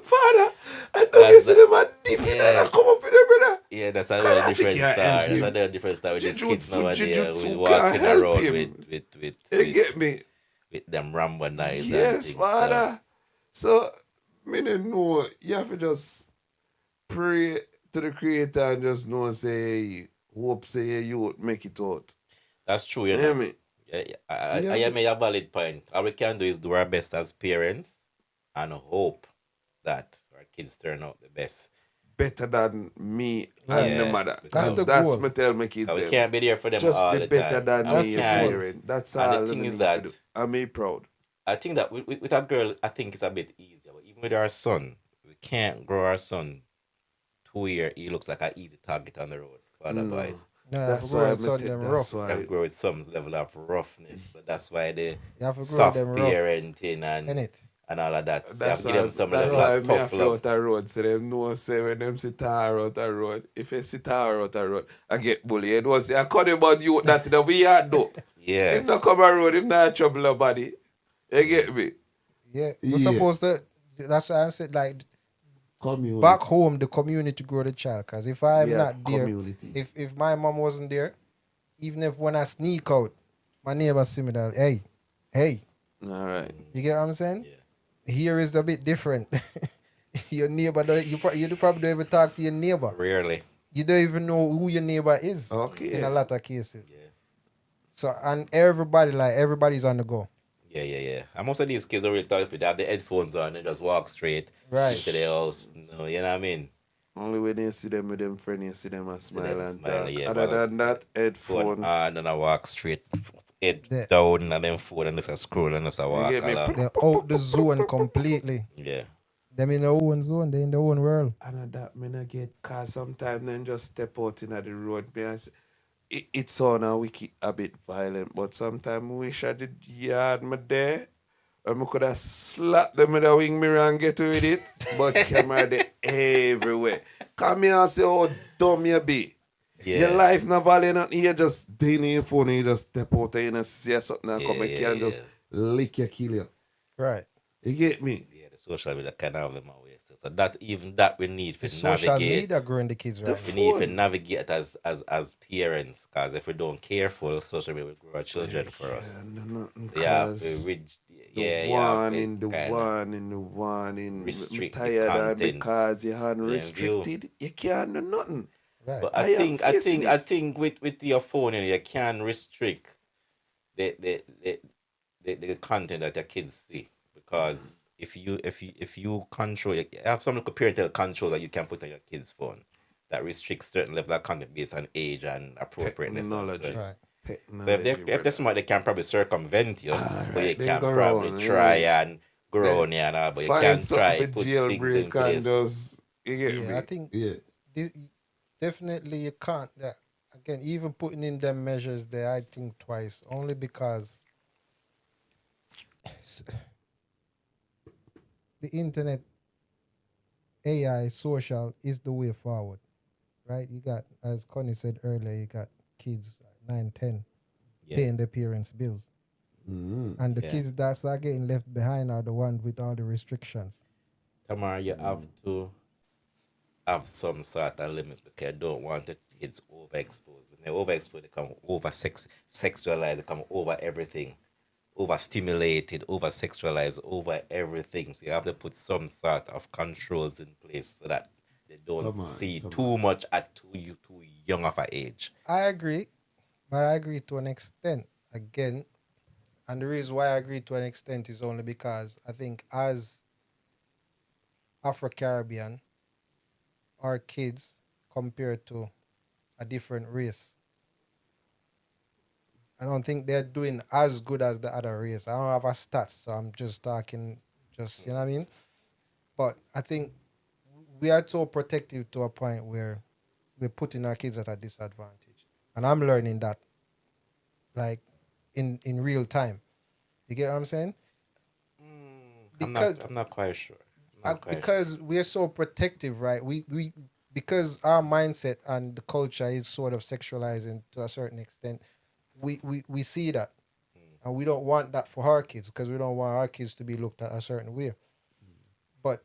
Father, I don't That's see them a deep yeah. and come up with them, brother. Yeah, that's a very Karate different can't style. help That's a him. very different style with these kids nowadays. Jiu-jitsu We can't walking help around him. with You get me? with them Rambo knives and Yes, things. Father. So, me don't know. You have to just pray to the Creator and just know, say, hope, say, you would make it out. That's true, you Hear know. me? I made a valid point. All we can do is do our best as parents and hope that our kids turn out the best. Better than me Yeah. and the mother. That's the That's goal. me tell my kids. 'Cause we them. can't be there for them Just all be the better time. than And we me, your can't. parent. That's And all. the thing me is need to that do. I'm me proud. I think that with a girl, I think it's a bit easier. But even with our son, we can't grow our son to where he looks like an easy target on the road for other boys. Yeah, That's I why have to grow them rough. You have to grow with some level of roughness. So that's why the You have to grow soft them rough. parenting Innit? and all of that. So you have That's to give them some that's level why of me tough have love. out the road. So them know say when them sit her out the road. If you sit her out the road, I get bullied. It was I call about you that the we are do. Yeah. If not come a road, if not trouble nobody. You get me? Yeah. We're Yeah. supposed to. That's why I said, like, Community. back home, the community grow the child. Because if I'm Yeah, not there, community. if my mom wasn't there, even if when I sneak out, my neighbors see me that, hey, All right. you get what I'm saying? Yeah. Here is a bit different. Your neighbor, you probably don't even talk to your neighbor. Rarely. You don't even know who your neighbor is. Okay. In a lot of cases. Yeah. So, and everybody's on the go. Yeah. And most of these kids are really talking. They have the headphones on and just walk straight Right. into their house. No, you know what I mean? Only when you see them with them friends, you see them a smile them and smile, talk. yeah, Other but than that, Phone headphone. on and I walk straight head They down and then phone and just a scroll and just a You walk get me? along. they're out the zone completely. Yeah. Them in their own zone, they in their own world. And that me not get cause sometimes then just step out in the road. Me and say, it sound a wicked a bit violent, but sometimes I wish I did yard me there. And I could have slapped them with a wing mirror and get with it. But camera they everywhere. Come here and say how dumb you be. Your Yeah. life not value nothing. You just dig in your phone and you just step out and you see something and come back here and just lick your kill you. Right. You get me? Yeah, the social media can have them away. So that even that we need The to social navigate. media growing the kids right We now. need to phone. navigate as parents, because if we don't careful, social media will grow our children for us. Yeah, no, nothing So you have to cause yeah, the you have one to in the kinda one in the one in restrict the tired and content because you and view. unrestricted, you can't do nothing. Right. But I am facing I it. think with your phone, you can restrict the content that your kids see, because if you control, you have some little parental control that you can put on your kid's phone that restricts certain level of content based on age and appropriateness. And so, Technology. Right. so if Technology, they're brother. smart, they can probably circumvent you, but you Alright, then can go probably round. try Yeah. and grow on you and all, but you Find can something try for put things in jailbreak and place. just you get Yeah, me? I think Yeah. this, definitely you can't. That again, even putting in them measures there, I think twice, only because the internet, AI, social is the way forward, right? You got, as Connie said earlier, you got kids 9, 10 Yeah, paying their parents' bills, and the yeah. kids that are getting left behind are the ones with all the restrictions. Tomorrow you have to have some sort of limits, because I don't want the kids overexposed. When they're overexposed, they come over sexualized, they come over everything, overstimulated, over sexualized, over everything. So you have to put some sort of controls in place so that they don't Come on, see come too much at too young of an age. I agree, but I agree to an extent. Again, and the reason why I agree to an extent is only because I think as Afro Caribbean, our kids compared to a different race, I don't think they're doing as good as the other race. I don't have a stats, so I'm just talking, just you know what I mean. But I think we are so protective to a point where we're putting our kids at a disadvantage, and I'm learning that, like, in real time. You get what I'm saying? Because I'm not quite sure. I'm not quite sure. because we're so protective, right? We because our mindset and the culture is sort of sexualizing to a certain extent. We see that, and we don't want that for our kids because we don't want our kids to be looked at a certain way. But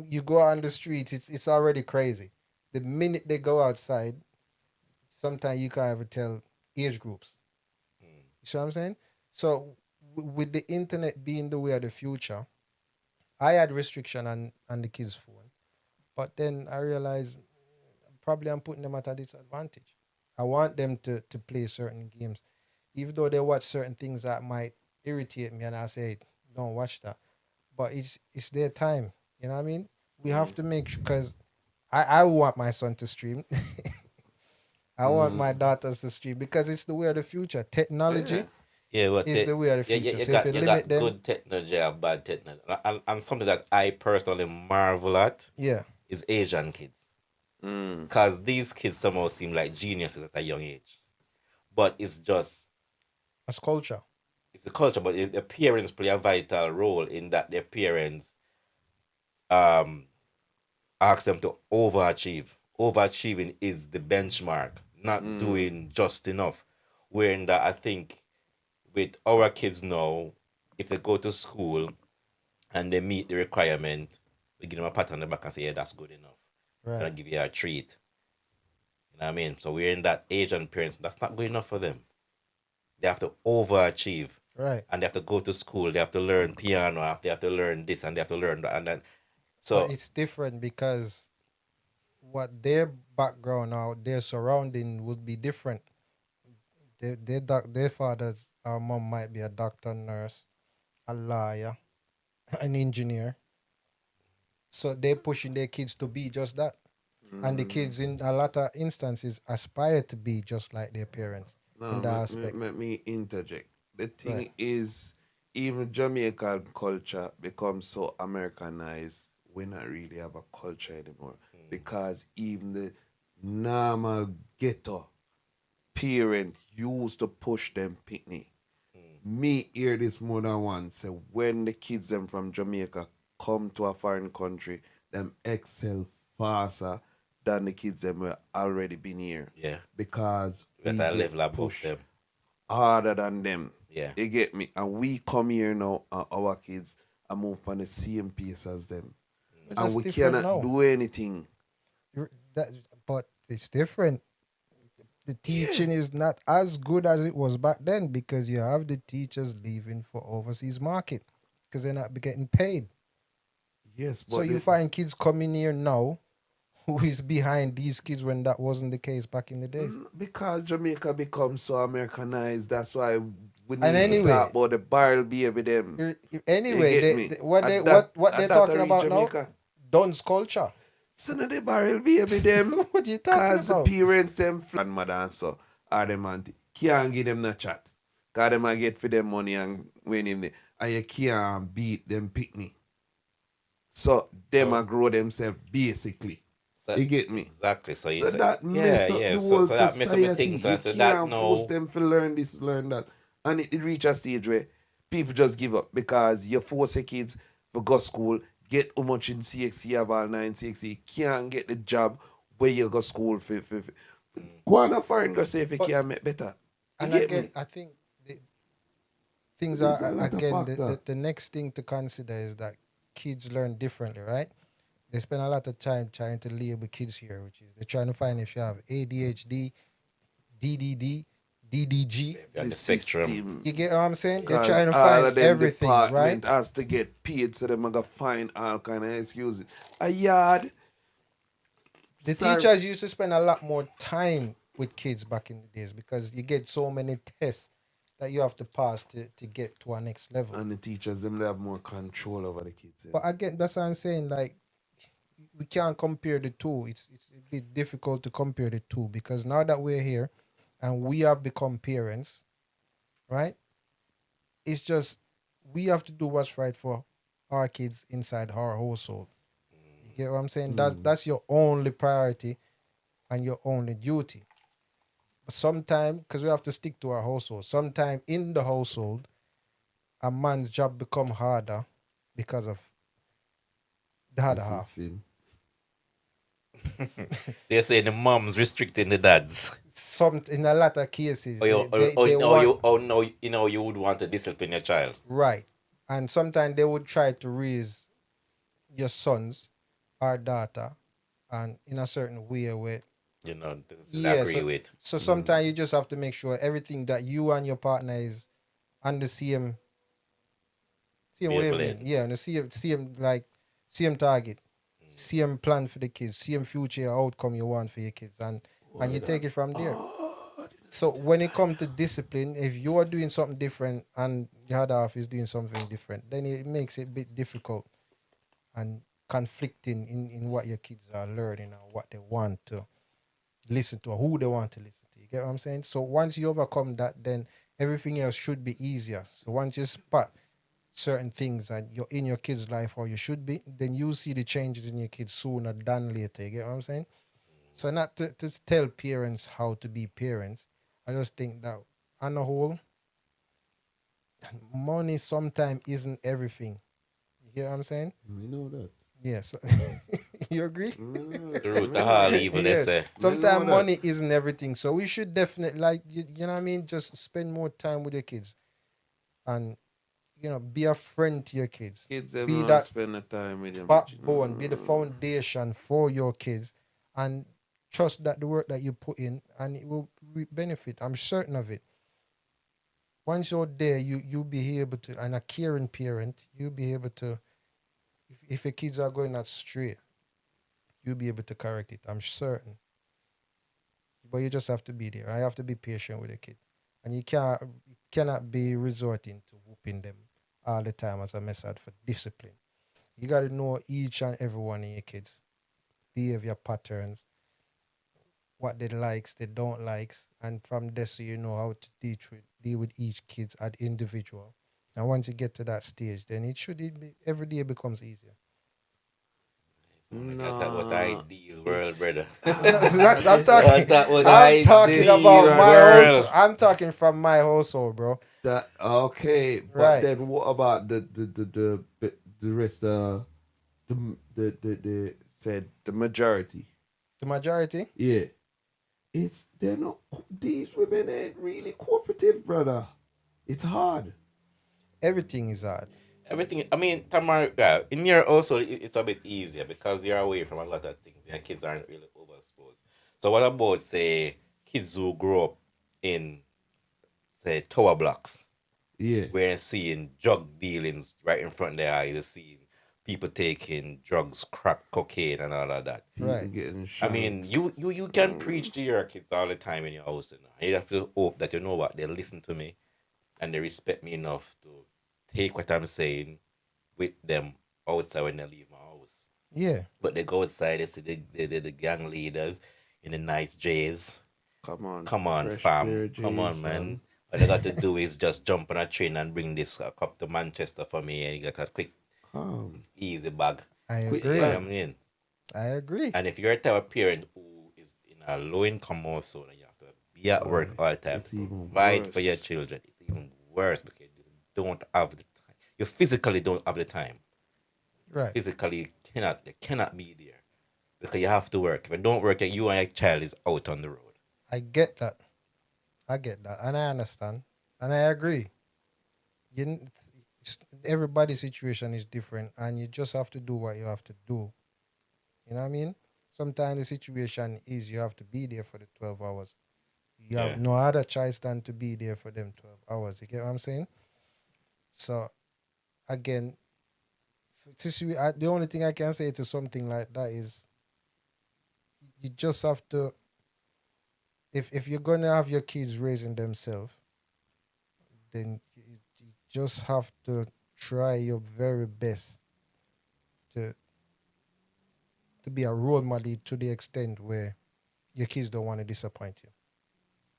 you go on the streets, it's already crazy. The minute they go outside, sometimes you can't even tell age groups. You see what I'm saying? So with the internet being the way of the future, I had restriction on the kids' phone, but then I realized probably I'm putting them at a disadvantage. I want them to play certain games, even though they watch certain things that might irritate me, and I say, don't watch that. But it's their time. You know what I mean? We have to make sure, because I want my son to stream. I want my daughters to stream because it's the way of the future. Technology Yeah, but is the way of the future. So if you you limit got them, good technology or bad technology, and something that I personally marvel at yeah, is Asian kids, because these kids somehow seem like geniuses at a young age, but that's culture. it's the culture, but the parents play a vital role in that their parents um ask them to overachieve. Overachieving is the benchmark, not doing just enough. Wherein that I think with our kids now, if they go to school and they meet the requirement, we give them a pat on the back and say, yeah, that's good enough. We're gonna Right. give you a treat. You know what I mean? So we're in that age, and parents, that's not good enough for them. They have to overachieve. Right. And they have to go to school, they have to learn piano, they have to learn this, and they have to learn that. And then But so it's different because what their background or their surrounding would be different. Their fathers or mom might be a doctor, nurse, a lawyer, an engineer. So they're pushing their kids to be just that. And the kids in a lot of instances aspire to be just like their parents. No, in that aspect. let me interject. The Right. thing is, even Jamaican culture becomes so Americanized, we not really have a culture anymore. Because even the normal ghetto parent used to push them picnic. Me hear this more than once. Say when the kids them from Jamaica come to a foreign country, them excel faster than the kids them were already been here. Yeah. Because We're we at a get level above pushed them. harder than them. Yeah. You get me? And we come here now, our kids, and move on the same pace as them. But And that's we different cannot now. do anything. That, but it's different. The teaching is not as good as it was back then because you have the teachers leaving for overseas market because they're not getting paid. Yes, So but you find kids coming here now who is behind these kids when that wasn't the case back in the days. because Jamaica becomes so Americanized, that's why we And need to talk anyway, about the barrel baby them. You anyway, get me? what they Adapt, what they're adapt talking reach about now? Jamaica. Duns culture. So now the barrel baby them, What you talking cause the about? parents them grandmother and so are them auntie can't give them no chat. Cause them a get for them money and when him there. And you can't beat them picnic. So them So, a grow themselves basically. so You get me? exactly. So you So say, that yeah, mess up yeah. the So whole so that mess up the society. thing. So I You said that can't force no. them to learn this, learn that. And it reach a stage where people just give up because you force your kids to go school, get how much in CXC have all 9 CXC, can't get the job where you go school for. Go on a foreign go say if you But can't make better. You and get again, me? I think things There's are a lot of again factor. the next thing to consider is that kids learn differently, right? They spend a lot of time trying to label kids here, which is they're trying to find if you have ADHD, DDD, DDG. If you're on The the spectrum, system. You get what I'm saying? They're Because trying to all find of them everything, right? department has to get paid, so them gonna find all kind of excuses. A yard. The Sorry. teachers used to spend a lot more time with kids back in the days because you get so many tests that you have to pass to get to our next level. And the teachers, them they have more control over the kids. But again, that's what I'm saying. Like we can't compare the two. It's a bit difficult to compare the two because now that we're here and we have become parents, right? It's just we have to do what's right for our kids inside our household. You get what I'm saying? That's your only priority and your only duty. But sometimes, because we have to stick to our household, sometimes in the household, a man's job become harder because of the other half. System. they're saying the moms restricting the dads. Some in a lot of cases, Or you, they want no, you know, you would want to discipline your child. right, and sometimes they would try to raise your sons or daughter, and in a certain way where You know, this I yeah, agree with. so sometimes you just have to make sure everything that you and your partner is on the same Wavelength. wavelength, yeah, on the same like same target, same plan for the kids, same future outcome you want for your kids, and you take it from there. So when it comes to discipline, if you are doing something different and the other half is doing something different, then it makes it a bit difficult and conflicting in what your kids are learning or what they want to listen to or who they want to listen to. You get what I'm saying? So once you overcome that, then everything else should be easier. So once you spot certain things and you're in your kid's life or you should be, then you see the changes in your kids sooner than later. You get what I'm saying? So not to tell parents how to be parents. I just think that on the whole, money sometimes isn't everything. You get what I'm saying? We know that. Yeah. So you agree? The root of all evil, they Yes. say. Sometimes that. money isn't everything. So we should definitely you know what I mean? Just spend more time with your kids. And be a friend to your kids. Kids them Be not that spend the time with them. backbone, be the foundation for your kids, and trust that the work that you put in and it will benefit. I'm certain of it. Once you're there, you'll be able to, and a caring parent, you'll be able to, if your kids are going astray, you'll be able to correct it. I'm certain. But you just have to be there. I have to be patient with the kid. And you cannot be resorting to whooping them all the time as a method for discipline. You got to know each and every one of your kids' behavior patterns, what they likes, they don't likes, and from there, so you know how to deal with each kid as individual. And once you get to that stage, then every day becomes easier. I thought what No, ideal world, brother. I'm I talking. thought what I'm talking ideal about my world. household. I'm talking from my household, bro. that okay, but Right. then what about the rest? The said the majority. The majority. Yeah, they're not. These women ain't really cooperative, brother. It's hard. Everything is hard. Everything. I mean, Tamar, yeah, in your also it's a bit easier because you're away from a lot of things. Your kids aren't really overexposed. So what about say kids who grow up in say tower blocks Yeah. where they're seeing drug dealings right in front of their eyes, they're seeing people taking drugs, crack, cocaine, and all of that. People Right. getting I shot. mean, you can preach to your kids all the time in your house. You know. You have to hope that you know what they listen to me and they respect me enough to take what I'm saying with them outside when they leave my house. Yeah. But they go outside, they see the gang leaders in the nice J's. Come on, fresh fam. pair of Come on, J's, man. fam. All they got to do is just jump on a train and bring this up to Manchester for me, and you get a quick, Calm. easy bag. I Quick agree. You know what I bag. mean? I agree. And if you're a type of parent who is in a low income household and you have to be at work all the time, it's even provide for worse. your children, it's even worse because you don't have the time. You physically don't have the time. Right. Physically they cannot be there because you have to work. If you don't work, you and your child is out on the road. I get that. And I understand, and I agree. Everybody's situation is different, and you just have to do what you have to do. You know what I mean? Sometimes the situation is you have to be there for the 12 hours. You Yeah. have no other choice than to be there for them 12 hours. You get what I'm saying? So, again, the only thing I can say to something like that is you just have to, if you're going to have your kids raising themselves, then you just have to try your very best to be a role model to the extent where your kids don't want to disappoint you.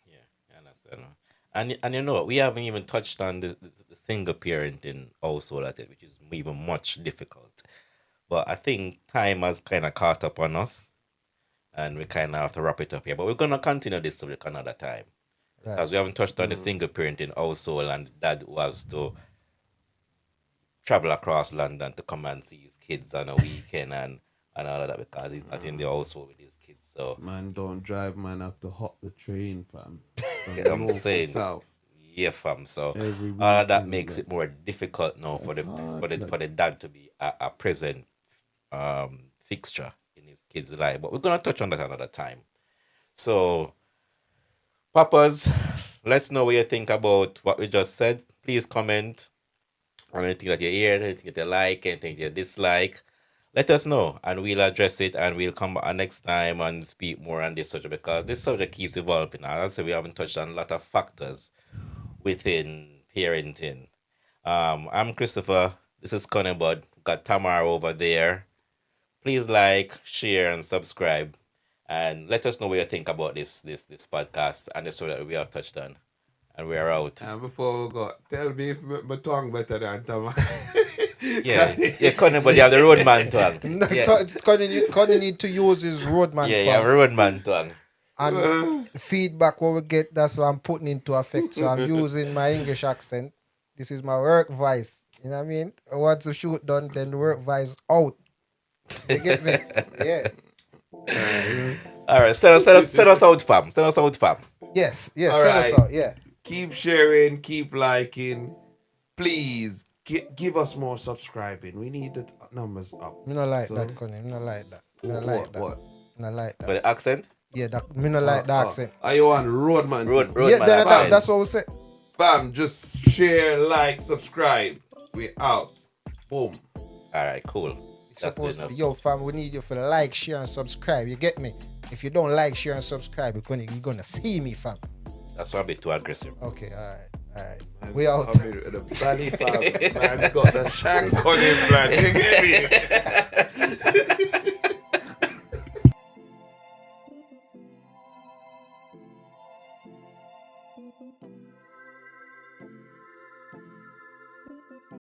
Yeah, I understand. And you know what? We haven't even touched on the single parenting household at it, which is even much difficult. But I think time has kind of caught up on us, and we kind of have to wrap it up here. But we're gonna continue this subject another time Right. because we haven't touched on the single parenting household and dad who has to travel across London to come and see his kids on a weekend and all of that because he's not in the household with his kids. So Man, don't drive. Man, have to hop the train, fam. From Yeah, I'm north to saying. south. yeah, fam. So Every all of that weekend, makes like- it more difficult now for the It's hard, for the like- for the dad to be a present fixture in his kid's life. But we're gonna touch on that another time. So, papas, let's know what you think about what we just said. Please comment on anything that you hear, anything that you like, anything that you dislike. Let us know and we'll address it and we'll come back next time and speak more on this subject because this subject keeps evolving. As I said, we haven't touched on a lot of factors within parenting. I'm Christopher. This is Connie Got Tamar over there. Please like, share, and subscribe. And let us know what you think about this podcast and the story that we have touched on. And we're out. And before we go, tell me if my tongue better than Tama. Yeah, Connie, but you have the roadman tongue. Yeah, So it's Connie need to use his roadman yeah, you have tongue. a roadman tongue. And feedback what we get, that's what I'm putting into effect. So I'm using my English accent. This is my work voice. You know what I mean? Once the shoot done, then the work voice out. You get me? Yeah. All right, send us out, fam. Send us out, fam. Yes. All Send us right. out. Yeah. Keep sharing, keep liking. Please give us more subscribing. We need the numbers up. Me not like So- that, Connie. Me not like that. Me not like that. What? Me not like For that. the accent? Yeah, me not like the accent. Are you on Roadman? Road, thing? Yeah, roadman accent. that's what we said. Fam, just share, like, subscribe. We out. Boom. All right, cool. It's That's good supposed to enough. be, yo, fam, we need you for like, share, and subscribe. You get me? If you don't like, share, and subscribe, you're gonna see me, fam. That's a bit too aggressive. Okay, all right. We out. The belly fam. Man got the shank on him, man. You get me?